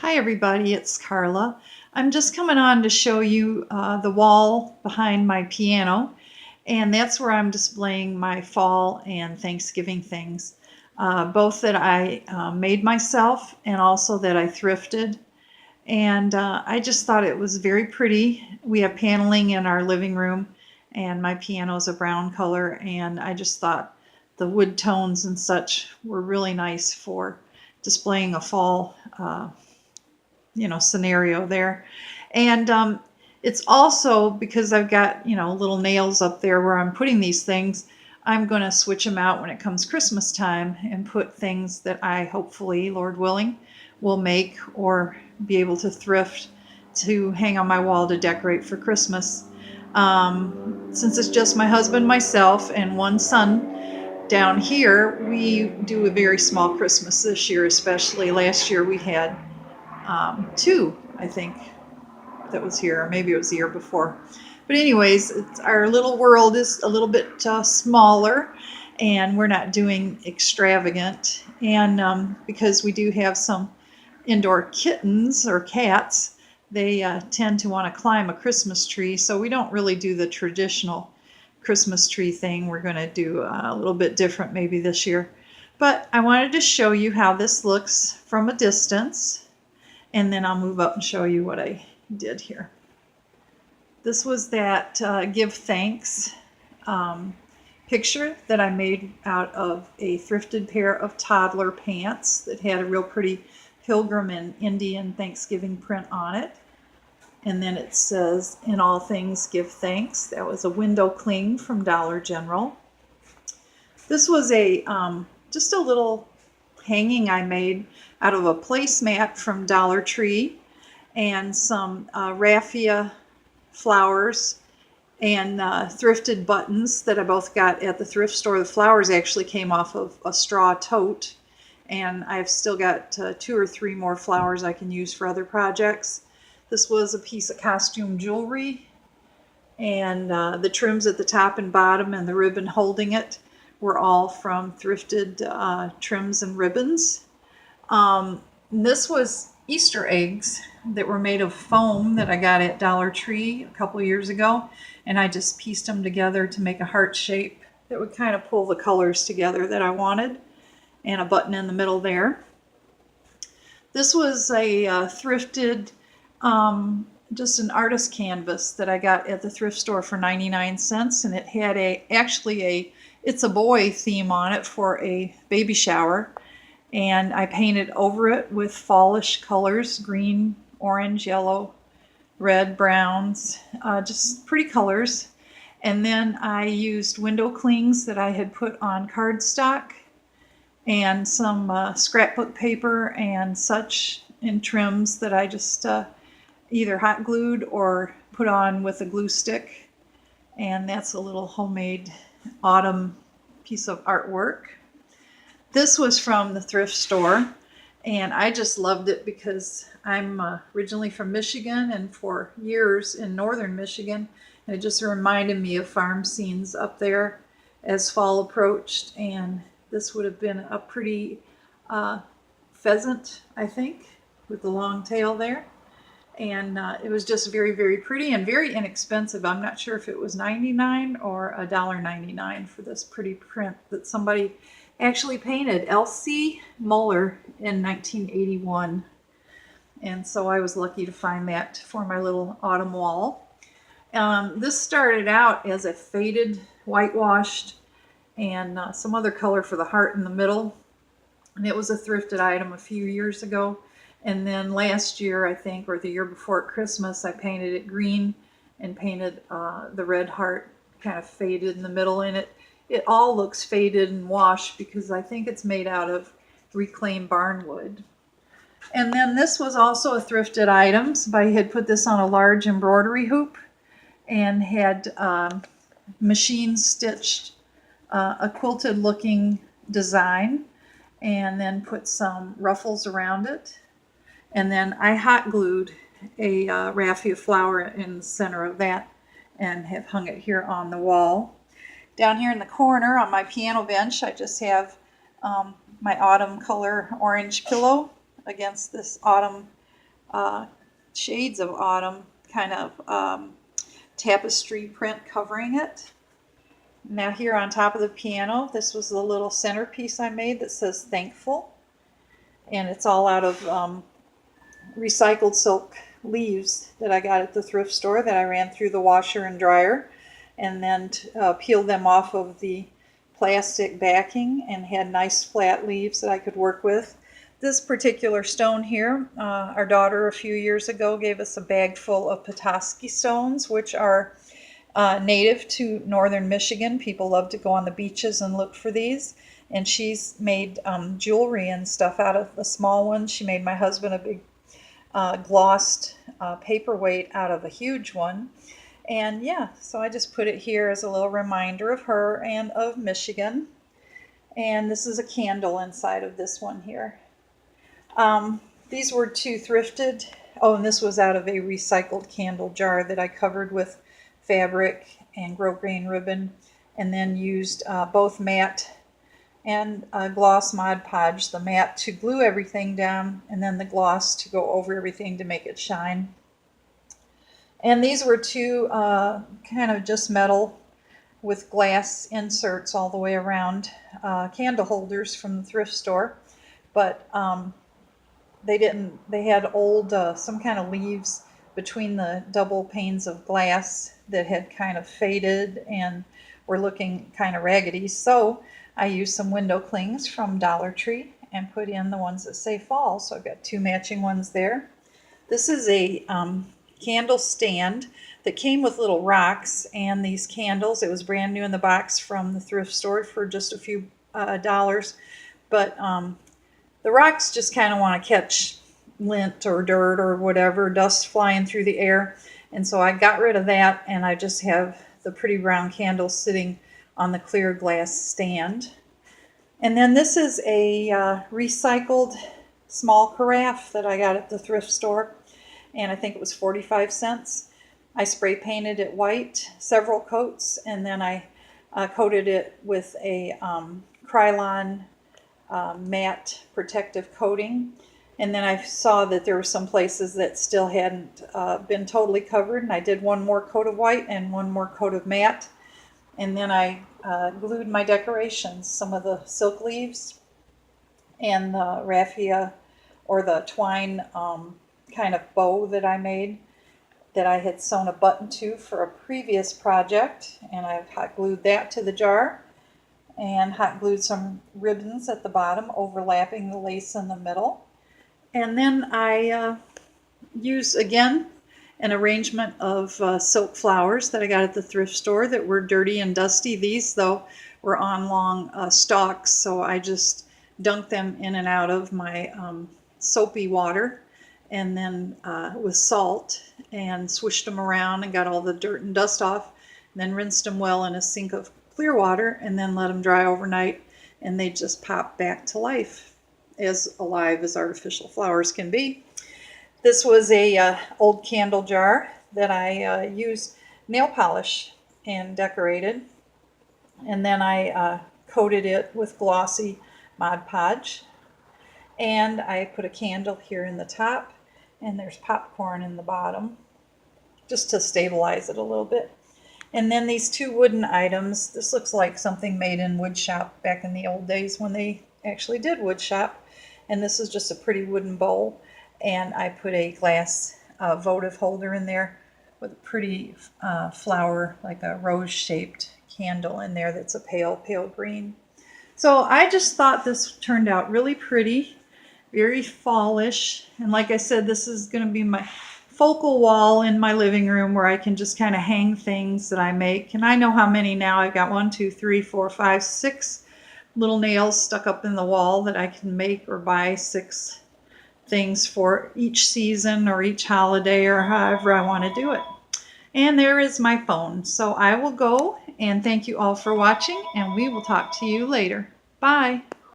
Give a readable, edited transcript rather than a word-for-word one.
Hi everybody, it's Carla. I'm just coming on to show you the wall behind my piano, and that's where I'm displaying my fall and Thanksgiving things, both that I made myself and also that I thrifted. And I just thought it was very pretty. We have paneling in our living room, and my piano is a brown color, and I just thought the wood tones and such were really nice for displaying a fall scenario there. And it's also because I've got, little nails up there where I'm putting these things. I'm going to switch them out when it comes Christmas time and put things that I hopefully, Lord willing, will make or be able to thrift to hang on my wall to decorate for Christmas. Since it's just my husband, myself, and one son down here, we do a very small Christmas this year, especially. Last year we had two, I think, that was here, or maybe it was the year before. But anyways, our little world is a little bit smaller, and we're not doing extravagant. And because we do have some indoor kittens or cats, they tend to want to climb a Christmas tree, so we don't really do the traditional Christmas tree thing. We're going to do a little bit different maybe this year. But I wanted to show you how this looks from a distance, and then I'll move up and show you what I did here. This was that give thanks picture that I made out of a thrifted pair of toddler pants that had a real pretty Pilgrim and Indian Thanksgiving print on it. And then it says, "In all things give thanks." That was a window cling from Dollar General. This was a just a little hanging I made out of a placemat from Dollar Tree and some raffia flowers and thrifted buttons that I both got at the thrift store. The flowers actually came off of a straw tote, and I've still got 2 or 3 more flowers I can use for other projects. This was a piece of costume jewelry, and the trims at the top and bottom and the ribbon holding it were all from thrifted trims and ribbons. This was Easter eggs that were made of foam that I got at Dollar Tree a couple years ago, and I just pieced them together to make a heart shape that would kind of pull the colors together that I wanted, and a button in the middle there. This was a thrifted, just an artist canvas that I got at the thrift store for 99 cents, and it had actually a It's a Boy theme on it for a baby shower. And I painted over it with fallish colors: green, orange, yellow, red, browns, just pretty colors. And then I used window clings that I had put on cardstock and some scrapbook paper and such in trims that I just either hot glued or put on with a glue stick. And that's a little homemade autumn piece of artwork. This was from the thrift store, and I just loved it because I'm originally from Michigan, and for years in northern Michigan, and it just reminded me of farm scenes up there as fall approached. And this would have been a pretty pheasant, I think, with the long tail there. And it was just very, very pretty and very inexpensive. I'm not sure if it was 99 or $1.99 for this pretty print that somebody actually painted, Elsie Muller, in 1981. And so I was lucky to find that for my little autumn wall. This started out as a faded, whitewashed, and some other color for the heart in the middle. And it was a thrifted item a few years ago. And then last year, I think, or the year before at Christmas, I painted it green and painted the red heart kind of faded in the middle. And it all looks faded and washed because I think it's made out of reclaimed barnwood. And then this was also a thrifted item. Somebody had put this on a large embroidery hoop and had machine stitched a quilted looking design and then put some ruffles around it. And then I hot glued a raffia flower in the center of that and have hung it here on the wall. Down here in the corner on my piano bench, I just have my autumn color orange pillow against this autumn shades of autumn kind of tapestry print covering it. Now here on top of the piano, this was the little centerpiece I made that says thankful. And it's all out of recycled silk leaves that I got at the thrift store that I ran through the washer and dryer and then peeled them off of the plastic backing and had nice flat leaves that I could work with. This particular stone here, our daughter a few years ago gave us a bag full of Petoskey stones, which are native to northern Michigan. People love to go on the beaches and look for these. And she's made jewelry and stuff out of the small ones. She made my husband a big glossed paperweight out of a huge one. And yeah, so I just put it here as a little reminder of her and of Michigan. And this is a candle inside of this one here. These were two thrifted. Oh, and this was out of a recycled candle jar that I covered with fabric and grosgrain ribbon, and then used both matte and gloss Mod Podge, the matte to glue everything down, and then the gloss to go over everything to make it shine. And these were two kind of just metal with glass inserts all the way around candle holders from the thrift store, but they had old some kind of leaves between the double panes of glass that had kind of faded and were looking kind of raggedy. So I used some window clings from Dollar Tree and put in the ones that say fall. So I've got two matching ones there. This is a candle stand that came with little rocks and these candles. It was brand new in the box from the thrift store for just a few dollars. But the rocks just kind of want to catch lint or dirt or whatever, dust flying through the air. And so I got rid of that, and I just have the pretty brown candles sitting on the clear glass stand. And then this is a recycled small carafe that I got at the thrift store, and I think it was 45 cents. I spray painted it white, several coats, and then I coated it with a Krylon matte protective coating. And then I saw that there were some places that still hadn't been totally covered, and I did one more coat of white and one more coat of matte. And then I glued my decorations, some of the silk leaves and the raffia or the twine kind of bow that I made that I had sewn a button to for a previous project, and I've hot glued that to the jar and hot glued some ribbons at the bottom overlapping the lace in the middle. And then I use again an arrangement of silk flowers that I got at the thrift store that were dirty and dusty. These, though, were on long stalks, so I just dunked them in and out of my soapy water and then with salt and swished them around and got all the dirt and dust off, and then rinsed them well in a sink of clear water and then let them dry overnight, and they just pop back to life, as alive as artificial flowers can be. This was a old candle jar that I used nail polish and decorated, and then I coated it with glossy Mod Podge, and I put a candle here in the top, and there's popcorn in the bottom just to stabilize it a little bit. And then these two wooden items. This looks like something made in wood shop back in the old days when they actually did wood shop. And this is just a pretty wooden bowl, and I put a glass votive holder in there with a pretty flower, like a rose-shaped candle in there that's a pale, pale green. So I just thought this turned out really pretty, very fallish, and like I said, this is going to be my focal wall in my living room where I can just kind of hang things that I make. And I know how many now. I've got 1, 2, 3, 4, 5, 6 little nails stuck up in the wall that I can make or buy 6 things for each season or each holiday or however I want to do it. And there is my phone. So I will go, and thank you all for watching, and we will talk to you later. Bye.